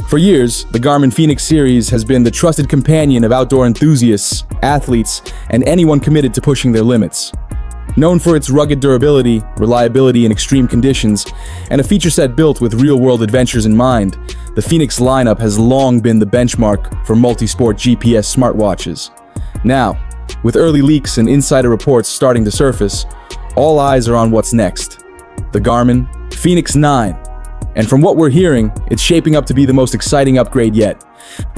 For years, the Garmin Fenix series has been the trusted companion of outdoor enthusiasts, athletes, and anyone committed to pushing their limits. Known for its rugged durability, reliability in extreme conditions, and a feature set built with real-world adventures in mind, the Fenix lineup has long been the benchmark for multi-sport GPS smartwatches. Now, with early leaks and insider reports starting to surface, all eyes are on what's next: the Garmin Fenix9. And from what we're hearing, it's shaping up to be the most exciting upgrade yet.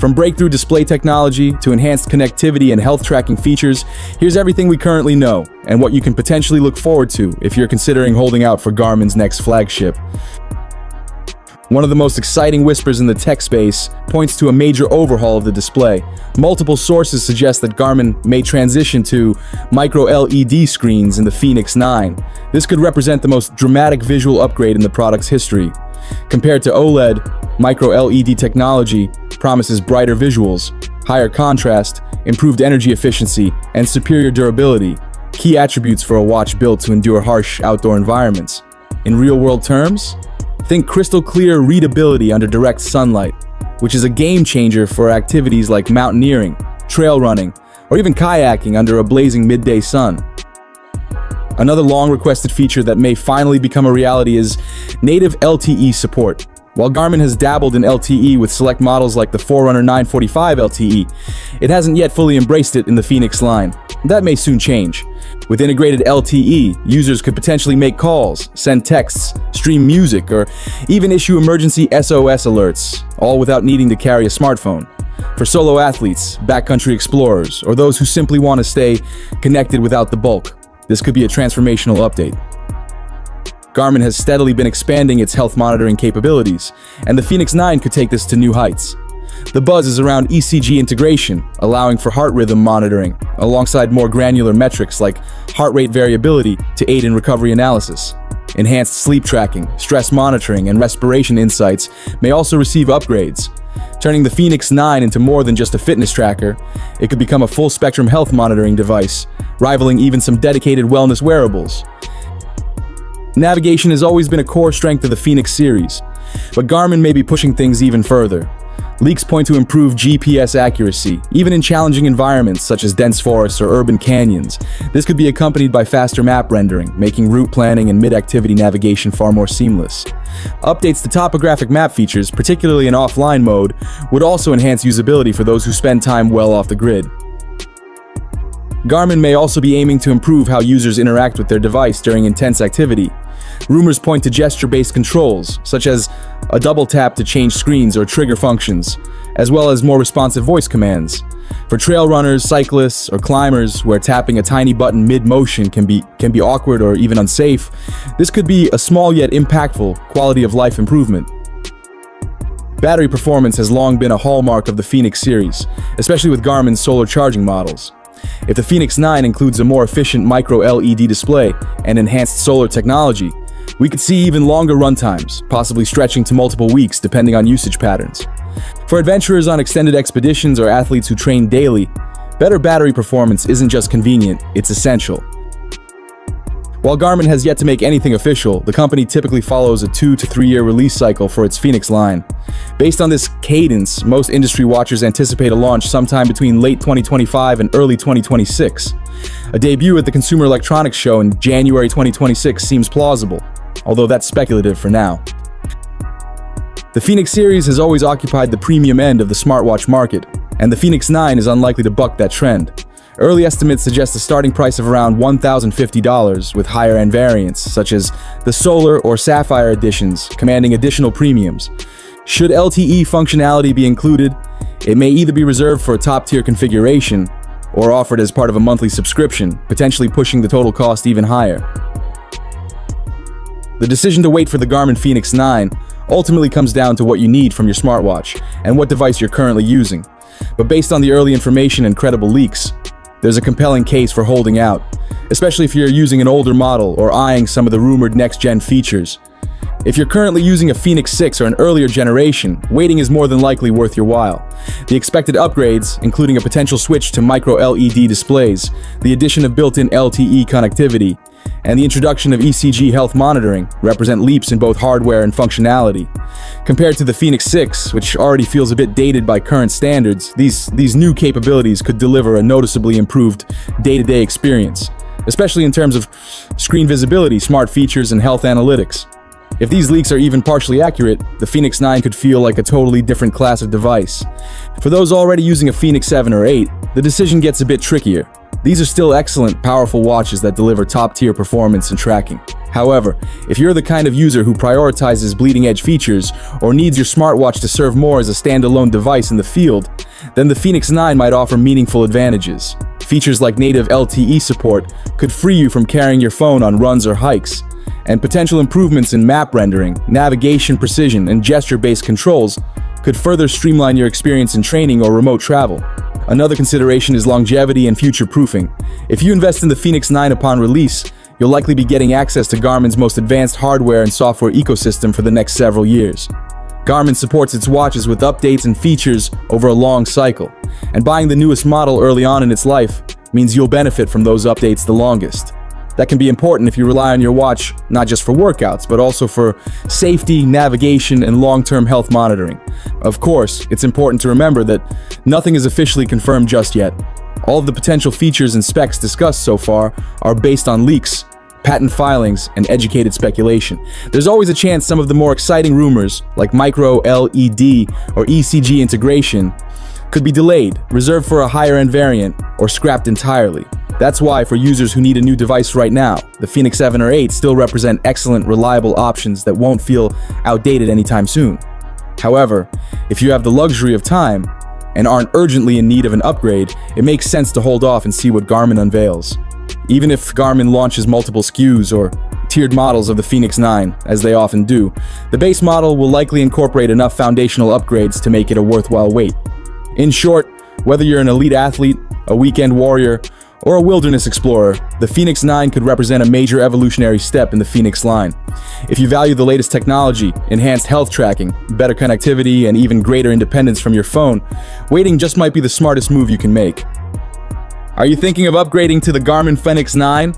From breakthrough display technology to enhanced connectivity and health tracking features, here's everything we currently know and what you can potentially look forward to if you're considering holding out for Garmin's next flagship. One of the most exciting whispers in the tech space points to a major overhaul of the display. Multiple sources suggest that Garmin may transition to micro-LED screens in the Fenix9. This could represent the most dramatic visual upgrade in the product's history. Compared to OLED, micro-LED technology promises brighter visuals, higher contrast, improved energy efficiency, and superior durability, key attributes for a watch built to endure harsh outdoor environments. In real-world terms, think crystal clear readability under direct sunlight, which is a game changer for activities like mountaineering, trail running, or even kayaking under a blazing midday sun. Another long-requested feature that may finally become a reality is native LTE support. While Garmin has dabbled in LTE with select models like the Forerunner 945 LTE, it hasn't yet fully embraced it in the Fenix line. That may soon change. With integrated LTE, users could potentially make calls, send texts, stream music, or even issue emergency SOS alerts, all without needing to carry a smartphone. For solo athletes, backcountry explorers, or those who simply want to stay connected without the bulk, this could be a transformational update. Garmin has steadily been expanding its health monitoring capabilities, and the Fenix9 could take this to new heights. The buzz is around ECG integration, allowing for heart rhythm monitoring, alongside more granular metrics like heart rate variability to aid in recovery analysis. Enhanced sleep tracking, stress monitoring, and respiration insights may also receive upgrades. Turning the Fenix9 into more than just a fitness tracker, it could become a full-spectrum health monitoring device, rivaling even some dedicated wellness wearables. Navigation has always been a core strength of the Fenix series, but Garmin may be pushing things even further. Leaks point to improved GPS accuracy, even in challenging environments such as dense forests or urban canyons. This could be accompanied by faster map rendering, making route planning and mid-activity navigation far more seamless. Updates to topographic map features, particularly in offline mode, would also enhance usability for those who spend time well off the grid. Garmin may also be aiming to improve how users interact with their device during intense activity. Rumors point to gesture-based controls, such as a double tap to change screens or trigger functions, as well as more responsive voice commands. For trail runners, cyclists, or climbers, where tapping a tiny button mid-motion can be awkward or even unsafe, this could be a small yet impactful quality-of-life improvement. Battery performance has long been a hallmark of the Fenix series, especially with Garmin's solar charging models. If the Fenix9 includes a more efficient micro-LED display and enhanced solar technology, we could see even longer runtimes, possibly stretching to multiple weeks depending on usage patterns. For adventurers on extended expeditions or athletes who train daily, better battery performance isn't just convenient, it's essential. While Garmin has yet to make anything official, the company typically follows a 2 to 3 year release cycle for its Fenix line. Based on this cadence, most industry watchers anticipate a launch sometime between late 2025 and early 2026. A debut at the Consumer Electronics Show in January 2026 seems plausible, although that's speculative for now. The Fenix series has always occupied the premium end of the smartwatch market, and the Fenix9 is unlikely to buck that trend. Early estimates suggest a starting price of around $1,050, with higher-end variants, such as the Solar or Sapphire editions, commanding additional premiums. Should LTE functionality be included, it may either be reserved for a top-tier configuration or offered as part of a monthly subscription, potentially pushing the total cost even higher. The decision to wait for the Garmin Fenix9 ultimately comes down to what you need from your smartwatch and what device you're currently using. But based on the early information and credible leaks, there's a compelling case for holding out, especially if you're using an older model or eyeing some of the rumored next-gen features. If you're currently using a Fenix 6 or an earlier generation, waiting is more than likely worth your while. The expected upgrades, including a potential switch to micro-LED displays, the addition of built-in LTE connectivity, and the introduction of ECG health monitoring represent leaps in both hardware and functionality. Compared to the Fenix 6, which already feels a bit dated by current standards, these new capabilities could deliver a noticeably improved day-to-day experience, especially in terms of screen visibility, smart features, and health analytics. If these leaks are even partially accurate, the Fenix 9 could feel like a totally different class of device. For those already using a Fenix 7 or 8, the decision gets a bit trickier. These are still excellent, powerful watches that deliver top-tier performance and tracking. However, if you're the kind of user who prioritizes bleeding-edge features or needs your smartwatch to serve more as a standalone device in the field, then the Fenix 9 might offer meaningful advantages. Features like native LTE support could free you from carrying your phone on runs or hikes, and potential improvements in map rendering, navigation precision, and gesture-based controls could further streamline your experience in training or remote travel. Another consideration is longevity and future-proofing. If you invest in the Fenix 9 upon release, you'll likely be getting access to Garmin's most advanced hardware and software ecosystem for the next several years. Garmin supports its watches with updates and features over a long cycle, and buying the newest model early on in its life means you'll benefit from those updates the longest. That can be important if you rely on your watch not just for workouts, but also for safety, navigation, and long-term health monitoring. Of course, it's important to remember that nothing is officially confirmed just yet. All of the potential features and specs discussed so far are based on leaks, patent filings, and educated speculation. There's always a chance some of the more exciting rumors, like micro LED or ECG integration, could be delayed, reserved for a higher-end variant, or scrapped entirely. That's why, for users who need a new device right now, the Fenix 7 or 8 still represent excellent, reliable options that won't feel outdated anytime soon. However, if you have the luxury of time and aren't urgently in need of an upgrade, it makes sense to hold off and see what Garmin unveils. Even if Garmin launches multiple SKUs or tiered models of the Fenix 9, as they often do, the base model will likely incorporate enough foundational upgrades to make it a worthwhile wait. In short, whether you're an elite athlete, a weekend warrior, or a wilderness explorer, the Fenix 9 could represent a major evolutionary step in the Fenix line. If you value the latest technology, enhanced health tracking, better connectivity, and even greater independence from your phone, waiting just might be the smartest move you can make. Are you thinking of upgrading to the Garmin Fenix 9?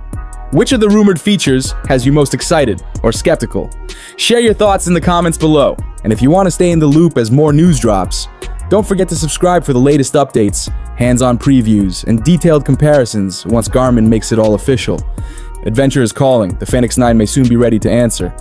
Which of the rumored features has you most excited or skeptical? Share your thoughts in the comments below. And if you want to stay in the loop as more news drops, don't forget to subscribe for the latest updates, hands-on previews, and detailed comparisons once Garmin makes it all official. Adventure is calling. The Fenix 9 may soon be ready to answer.